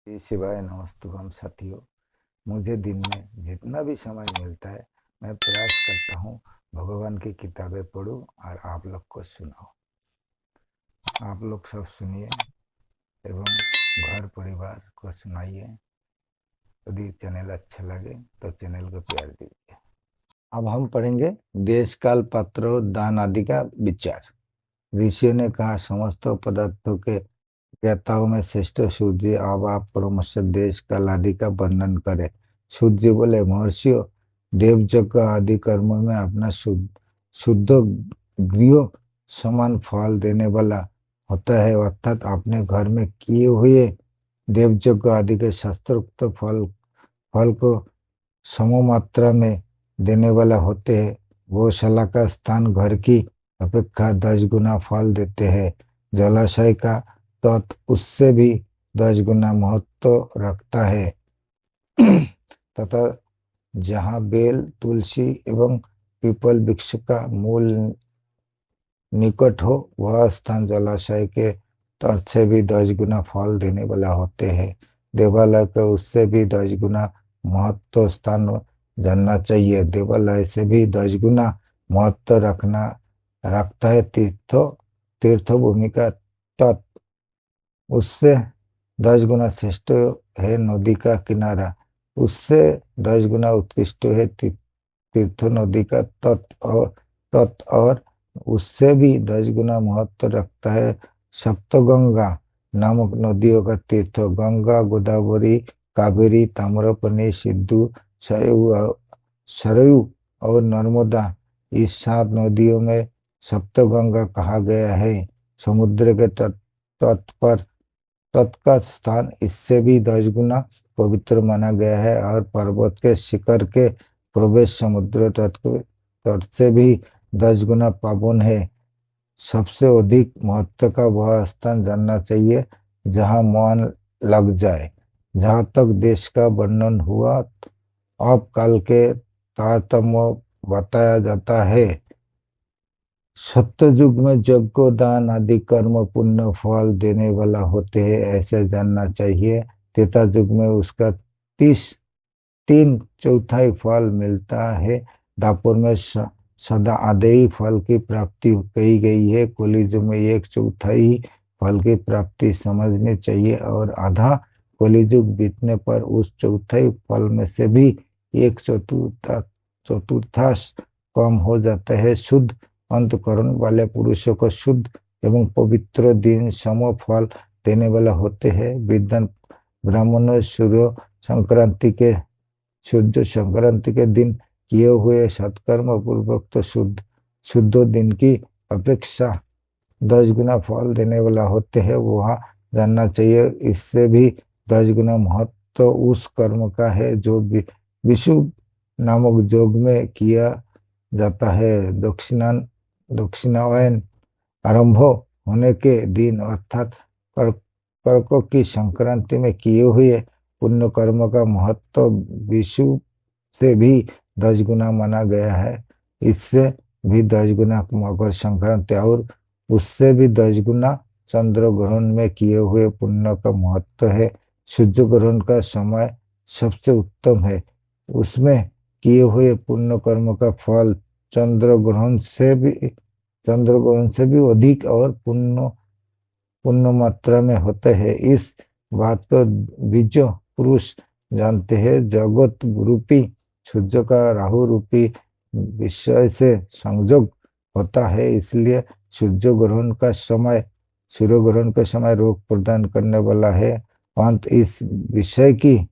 श्री शिवाय नमस्तुभम साथियों। मुझे दिन में जितना भी समय मिलता है मैं प्रयास करता हूँ भगवान की किताबें पढूं और आप लोग को सुनाऊं। आप लोग सब सुनिए एवं घर परिवार को सुनाइए। यदि चैनल अच्छा लगे तो चैनल को प्यार दीजिए। अब हम पढ़ेंगे देश काल पात्र दान आदि का विचार। ऋषियों ने कहा समस्त पदार्थों के ज्ञाताओं में श्रेष्ठ सूर्य अब आप परमश देश काल आदि का वर्णन करें। सूर्य बोले महर्षियों, देवयज्ञ आदि कर्मों में अपना शुद्ध गृह समान फल देने वाला होता है, अर्थात अपने घर में किए हुए देवयज्ञ आदि के शास्त्रोक्त फल को सममात्रा में देने वाला होते हैं। गौशाला का स्थान घर की अपेक्षा 10 गुना फल देते हैं। जलाशय का तत् उससे भी 10 गुना महत्व रखता है तथा जहाँ बेल, तुलसी एवं पीपल वृक्ष का मूल निकट हो वह स्थान जलाशय के तट से भी 10 गुना फल देने वाला होते हैं। देवालय का उससे भी 10 गुना महत्व स्थान जानना चाहिए। देवालय से भी 10 गुना महत्व रखता है तीर्थ भूमि का तट। उससे 10 गुना श्रेष्ठ है नदी का किनारा। उससे 10 गुना उत्कृष्ट है तीर्थ नदी का तट और उससे भी 10 गुना महत्व रखता है सप्तगंगा नामक नदियों का तीर्थ। गंगा, गोदावरी, कावेरी, ताम्रपर्णी, सिंधु, सरयू और नर्मदा, इस 7 नदियों में सप्तगंगा कहा गया है। समुद्र के तट का स्थान इससे भी 10 गुना पवित्र माना गया है और पर्वत के शिखर के प्रवेश समुद्र तट से भी 10 गुना पावन है। सबसे अधिक महत्व का वह स्थान जानना चाहिए जहाँ मन लग जाए। जहाँ तक देश का वर्णन हुआ अब काल के तारतम्य बताया जाता है। सत्ययुग में यज्ञ, दान आदि कर्म पुण्य फल देने वाला होते हैं, ऐसे जानना चाहिए। त्रेता युग में उसका 3/4 फल मिलता है। दापुर में सदा आधे फल की प्राप्ति कही गई है। कलियुग में 1/4 फल की प्राप्ति समझनी चाहिए और आधा कलियुग बीतने पर उस चौथाई फल में से भी 1/4 कम हो जाता है। शुद्ध अंतकरण वाले पुरुषों को शुद्ध एवं पवित्र दिन सम फल देने वाला होते हैं। विद्वान ब्राह्मण सूर्य संक्रांति के दिन किए हुए सत्कर्म पूर्वक तो शुद्ध दिन की अपेक्षा 10 गुना फल देने वाला होते हैं, वह जानना चाहिए। इससे भी 10 गुना महत्व उस कर्म का है जो विशुद्ध नामक योग में किया जाता है। दक्षिणायन आरंभ होने के दिन अर्थात कर्क की संक्रांति में किए हुए पुण्य कर्म का महत्व विषु से भी 10 गुना माना गया है। इससे भी 10 गुना मकर संक्रांति और उससे भी 10 गुना चंद्र ग्रहण में किए हुए पुण्य का महत्व है। सूर्य ग्रहण का समय सबसे उत्तम है। उसमें किए हुए पुण्य कर्म का फल चंद्र ग्रहण से भी अधिक और पुण्य मात्रा में होते हैं। इस बात को बीज पुरुष जानते हैं। जगत रूपी सूर्य का राहु रूपी विषय से संयोग होता है, इसलिए सूर्य ग्रहण का समय रोग प्रदान करने वाला है। अंत इस विषय की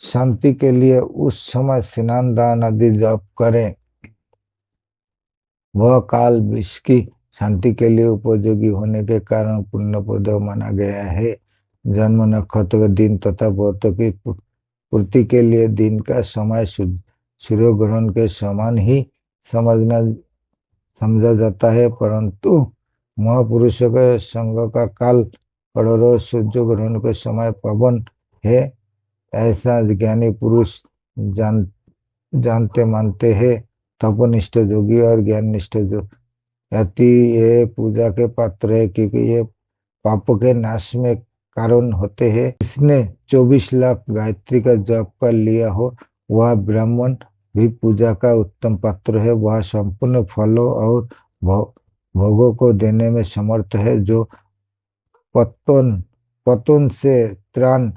शांति के लिए उस समय स्नान दान आदि जप करें। वह काल विश्व की शांति के लिए उपयोगी होने के कारण पुण्यप्रद माना गया है। जन्म नक्षत्र दिन तथा व्रतों की पूर्ति के लिए दिन का समय सूर्य ग्रहण के समान ही समझा जाता है, परंतु महापुरुषों के संग का काल करोड़ों सूर्य ग्रहण के समय पावन है, ऐसा ज्ञानी पुरुष जानते मानते हैं। तपनिष्ठ योगी और ज्ञाननिष्ठ यति ये पूजा के पात्र है, क्योंकि ये पाप के नाश में कारण होते हैं। जिसने 24 लाख गायत्री का जप कर लिया हो वह ब्राह्मण भी पूजा का उत्तम पात्र है। वह संपूर्ण फलों और भोगों को देने में समर्थ है। जो पतन पतन से त्राण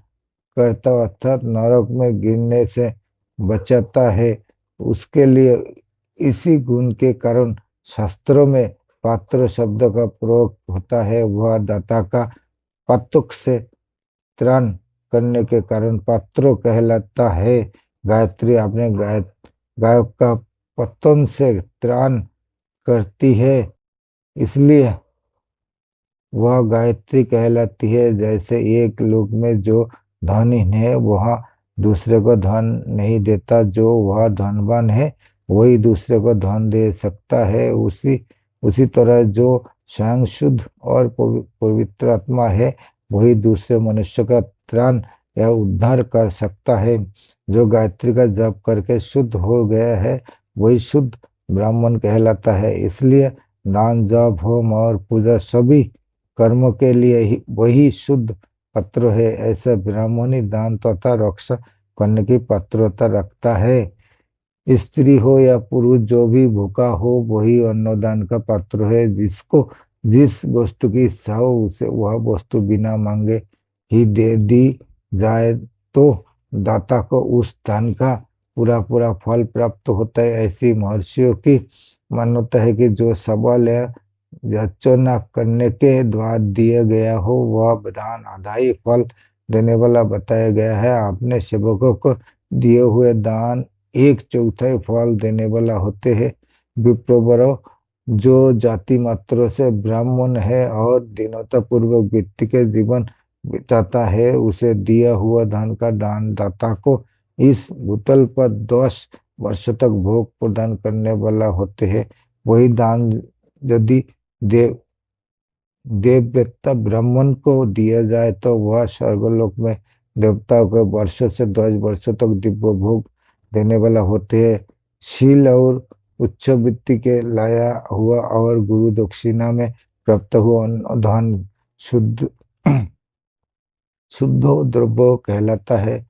करता अर्थात नरक में गिरने से बचाता है, उसके लिए इसी गुण के कारण शास्त्रों में पात्र शब्द का प्रयोग होता है। वह दाता का पातुक से त्राण करने के कारण पात्र कहलाता है। गायत्री अपने गायक का पतन से त्राण करती है, इसलिए वह गायत्री कहलाती है। जैसे एक लोक में जो धनहीन है वह दूसरे को धन नहीं देता, जो वह धनवान है वही दूसरे को धन दे सकता है। उसी तरह जो स्वयं शुद्ध और पवित्र आत्मा है वही दूसरे मनुष्य का त्राण या उद्धार कर सकता है। जो गायत्री का जप करके शुद्ध हो गया है वही शुद्ध ब्राह्मण कहलाता है। इसलिए दान, जप, होम और पूजा सभी कर्मों के लिए ही वही शुद्ध पात्र है। ऐसा ब्राह्मण ही दान तथा रक्षा करने की पात्रता रखता है। स्त्री हो या पुरुष जो भी भूखा हो वही अन्नदान का पात्र है। जिसको जिस वस्तु की इच्छा हो उसे वह वस्तु बिना मांगे ही दे दी जाए तो दाता को उस दान का पूरा पूरा फल प्राप्त होता है। ऐसी महर्षियों की मान्यता है कि जो सबल या याचना करने के द्वारा दिया गया हो वह दान आधा ही फल देने वाला बताया गया है। अपने सेवकों को दिए हुए दान 1/4 फल देने वाला होते हैं। विप्रवरों, जो जाति मात्रों से ब्राह्मण है और दीनता पूर्वक व्यक्ति के जीवन बिताता है, उसे दिया हुआ धन का दान दाता को इस भूतल पर 10 वर्ष तक भोग प्रदान करने वाला होते हैं। वही दान यदि देवव्रता ब्राह्मण को दिया जाए तो वह स्वर्गलोक में देवताओं को वर्षों से 10 वर्षों तक दिव्य भोग देने वाला होते हैं। शील और उच्च वृत्ति के लाया हुआ और गुरु दक्षिणा में प्राप्त हुआ धन शुद्ध शुद्ध द्रव्य कहलाता है।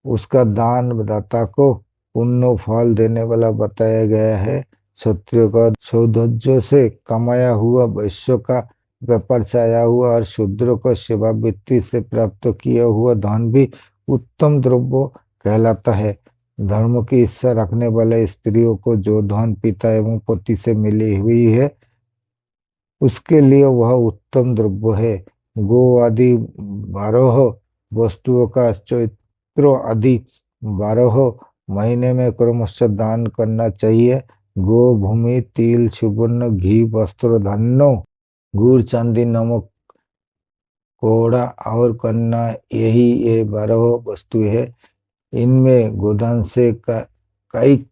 उसका दान दाता को पुण्य फल देने वाला बताया गया है। क्षत्रियो का सौंदर्य से कमाया हुआ, वैश्य का व्यापार से आया हुआ और शूद्र को सेवा वृत्ति से प्राप्त किया हुआ धन भी उत्तम द्रव्य कहलाता है। धर्म की इच्छा रखने वाले स्त्रियों को जो धन पिता एवं पति से मिली हुई है उसके लिए वह उत्तम द्रव्य है। गो आदि 12 वस्तुओं का चैत्र आदि 12 महीने में क्रमशः दान करना चाहिए। गो, भूमि, तिल, सुवर्ण, घी, वस्त्र, धन्नो, गुड़, चांदी, नमक, कोड़ा और कन्ना, ये 12 वस्तुएं है। इनमें गोदान से कायिक,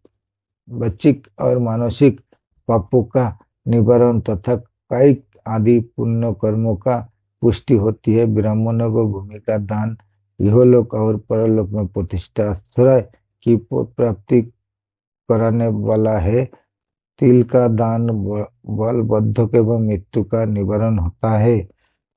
वैचिक और मानसिक पापों का निवारण तथा कायिक आदि पुण्य कर्मों का पुष्टि होती है। ब्राह्मणों को भूमि का दान इहलोक और परलोक में प्रतिष्ठा आश्रय की प्राप्ति कराने वाला है। तिल का दान बल, बद्धक एवं मृत्यु का निवारण होता है।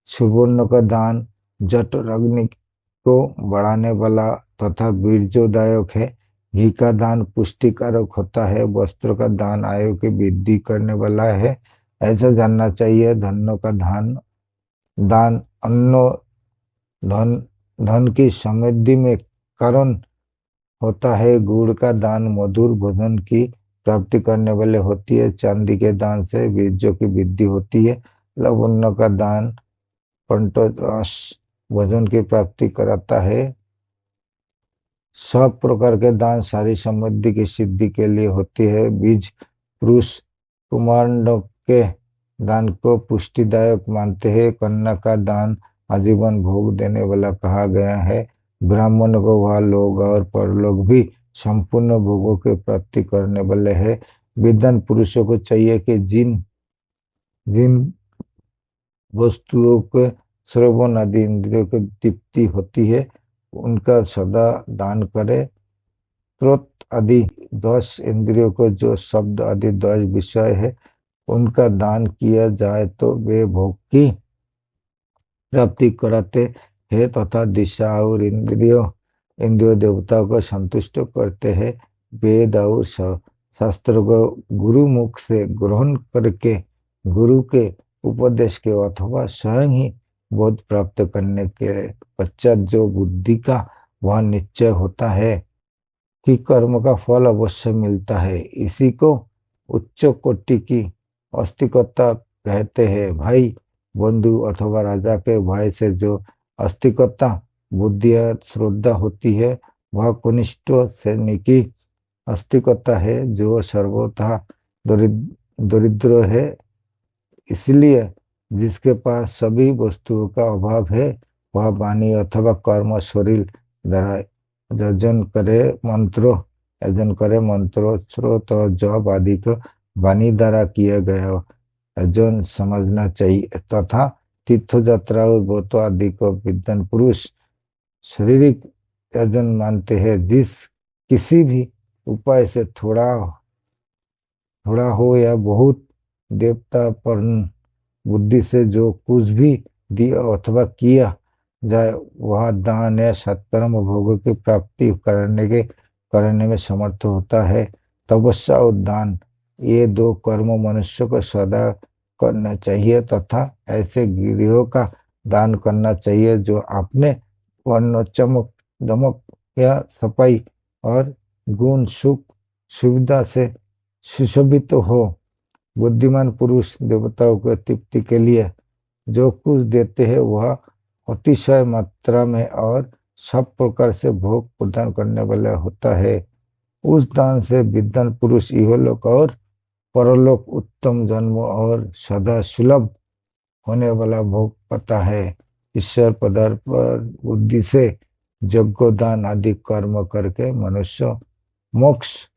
सुवर्ण का दान जठ अग्नि को बढ़ाने वाला तथा वीर्योदायक है। घी का दान पुष्टिकारक होता है। वस्त्र का दान आयु की वृद्धि करने वाला है। ऐसा जानना चाहिए। धनों का दान अन्नो धन की समृद्धि में कारण होता है। गुड़ का दान मधुर भोजन की प्राप्ति करने वाले होती है। चांदी के दान से वीर्य की वृद्धि होती है। लवण का दान पंटोरस भोजन की प्राप्ति कराता है। सब प्रकार के दान सारी समृद्धि की सिद्धि के लिए होती है। बीज पुरुष कुमारों के दान को पुष्टिदायक मानते हैं। कन्या का दान आजीवन भोग देने वाला कहा गया है। ब्राह्मण को वह लोग और परलोक भी संपूर्ण भोगों की प्राप्ति करने वाले हैं। विद्वान पुरुषों को चाहिए कि जिन वस्तुओं के श्रवण आदि इंद्रियों की तृप्ति होती है उनका सदा दान करे। स्रोत आदि 10 इंद्रियों को जो शब्द आदि 10 विषय है उनका दान किया जाए तो वे भोग की प्राप्ति कराते हैं तथा दिशा और इंद्रियों देवताओं को संतुष्ट करते हैं। वेद और शास्त्र को गुरु मुख से ग्रहण करके गुरु के उपदेश के अथवा स्वयं ही बोध प्राप्त करने के पश्चात जो बुद्धि का वह निश्चय होता है कि कर्म का फल अवश्य मिलता है, इसी को उच्च कोटि की आस्तिकता कहते हैं। भाई बंधु अथवा राजा के भाई से जो आस्तिकता बुद्धि या श्रद्धा होती है वह कनिष्ठ सैनिक की आस्तिकता है जो सर्वथा दरिद्र है। इसलिए जिसके पास सभी वस्तुओं का अभाव है वह वाणी अथवा कर्म शरीर द्वारा यजन करे मंत्रों स्रोत और जप आदि को वाणी द्वारा किया गया यजन समझना चाहिए तथा तीर्थ यात्रा और व्रत आदि को विद्वान पुरुष शारीरिक यजन मानते हैं। जिस किसी भी उपाय से थोड़ा थोड़ा हो या बहुत देवता पर बुद्धि से जो कुछ भी दिया अथवा किया जाए वह दान या सत्कर्म भोगों की प्राप्ति करने में समर्थ होता है। तपस्या और दान ये दो कर्म मनुष्य को सदा करना चाहिए तथा ऐसे गृहों का दान करना चाहिए जो अपने वर्ण चमक दमक या सफाई और गुण सुख सुविधा से सुशोभित हो। बुद्धिमान पुरुष देवताओं के तृप्ति के लिए जो कुछ देते हैं वह अतिशय मात्रा में और सब प्रकार से भोग प्रदान करने वाला होता है। उस दान से विद्वान पुरुष इहलोक और परलोक उत्तम जन्म और सदा सुलभ होने वाला भोग पाता है। ईश्वर पदार्थ पर बुद्धि से यज्ञ दान आदि कर्म करके मनुष्य मोक्ष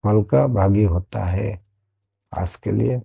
फल का भागी होता है। आज के लिए